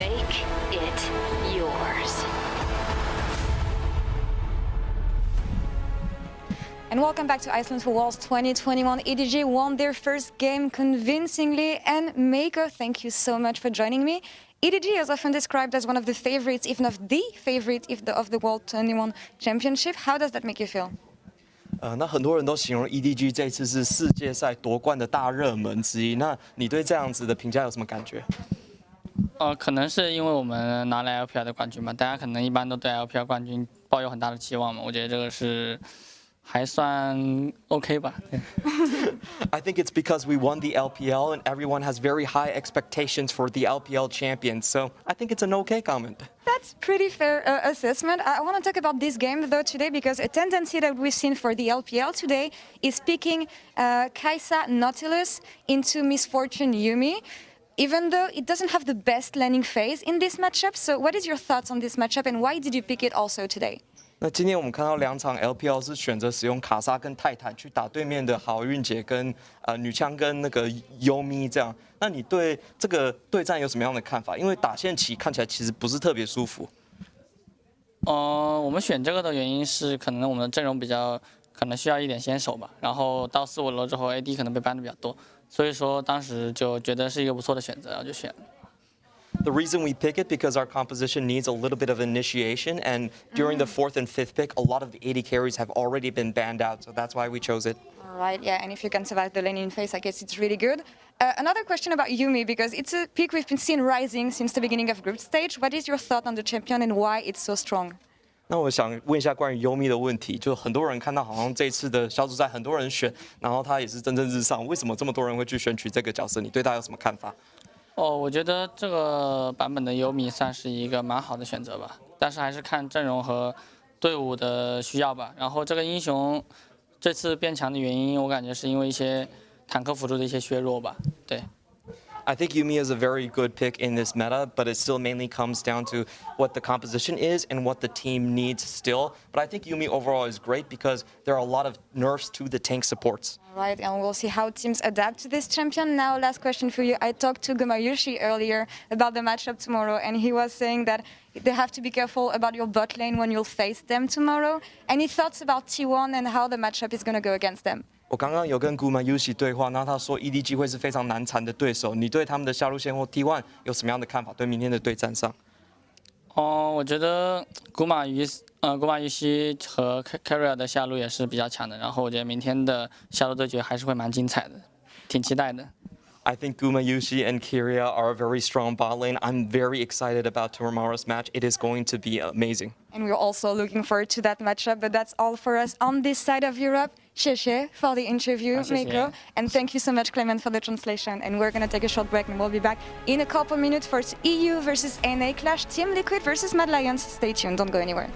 Make it yours. And welcome back to Iceland for Worlds 2021. EDG won their first game convincingly. And Meiko, thank you so much for joining me. EDG is often described as one of the favorites, if not the favorite, of the World 21 Championship. How does that make you feel? 那很多人都形容 EDG 这次是世界赛夺冠的大热门之一。那你对这样子的评价有什么感觉？可能是因为我们拿了 LPL 的冠军嘛，大家可能一般都对 LPL 冠军抱有很大的期望嘛。我觉得这个是还算 OK 吧。I think it's because we won the LPL and everyone has very high expectations for the LPL champion. So I think it's an OK comment. That's pretty fair assessment. I want to talk about this game though today because a tendency that we've seen for the LPL today is picking Kaisa Nautilus into Misfortune Yumi, even though it doesn't have the best landing phase in this matchup. So what is your thoughts on this matchup and why did you pick it also today? 那今天我们看到两场 LPL 是选择使用卡莎跟泰坦去打对面的好运姐跟女枪跟那个优咪这样。那你对这个对战有什么样的看法？因为打线起看起来其实不是特别舒服。我们选这个的原因是可能我们的阵容可能需要一点先手吧，然后到4、5楼之后 AD 可能被 ban 的比较多，所以说当时就觉得是一个不错的选择，然后就选了。The reason we pick it because our composition needs a little bit of initiation, and during the 4th and 5th pick, a lot of the AD carries have already been banned out, so that's why we chose it. All right, yeah, and if you can survive the laning phase, I guess it's really good. Another question about Yumi, because it's a pick we've been seeing rising since the beginning of group stage. What is your thought on the champion and why it's so strong? 那我想问一下关于优咪的问题，就很多人看到好像这次的小组赛很多人选，然后他也是蒸蒸日上，为什么这么多人会去选取这个角色？你对他有什么看法？我觉得这个版本的优米算是一个蛮好的选择吧，但是还是看阵容和队伍的需要吧。然后这个英雄这次变强的原因，我感觉是因为一些坦克辅助的一些削弱吧，对。I think Yumi is a very good pick in this meta, but it still mainly comes down to what the composition is and what the team needs still. But I think Yumi overall is great because there are a lot of nerfs to the tank supports. All right, and we'll see how teams adapt to this champion. Now, last question for you. I talked to Gumayushi earlier about the matchup tomorrow, and he was saying that they have to be careful about your bot lane when you'll face them tomorrow. Any thoughts about T1 and how the matchup is going to go against them? 我刚刚有跟 Gumayushi 对话，那他说 EDG 会是非常难缠的对手。你对他们的下路线或 T1 有什么样的看法？对明天的对战上？我觉得古马鱼西和 Carrier 的下路也是比较强的，然后我觉得明天的下路对决还是会蛮精彩的，挺期待的。I think Gumayushi and Kyria are a very strong bot lane. I'm very excited about tomorrow's match. It is going to be amazing. And we're also looking forward to that matchup, but that's all for us on this side of Europe. 谢谢 for the interview, Meiko. And thank you so much, Clement, for the translation. And we're going to take a short break and we'll be back in a couple minutes for EU versus NA clash, Team Liquid versus Mad Lions. Stay tuned, don't go anywhere.